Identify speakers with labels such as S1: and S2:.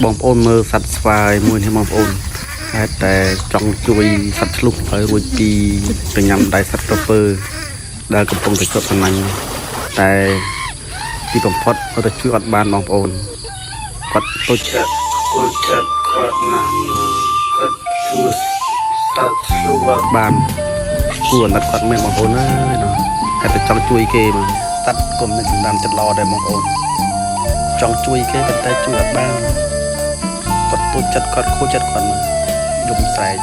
S1: បងប្អូនមើលសัตว์ស្វាយមួយនេះបងប្អូនហេតុតែចង់ជួយសัตว์ឆ្លុះឲ្យរួចពីទៅញ៉ាំដៃសัตว์ក្រពើដែលកំពុងតែគាត់សំណាញ់តែទីបំផុតគាត់ទៅជួយអត់បានបងប្អូនគាត់ទុច្ចរិតគាត់ណាស់គាត់ជួយសัตว์ឆ្លុះបានគួរណាស់គាត់មែនបងប្អូនអើយណាហេតុតែចង់ជួយគេមកសัตว์កុំមានចំណាំចិត្តល្អដែរបងប្អូនចង់ជួយគេតែជួយអត់បានគាត់ទុច្ចចិត្តគាត់ខូចចិត្តគាត់មកយំស្រែក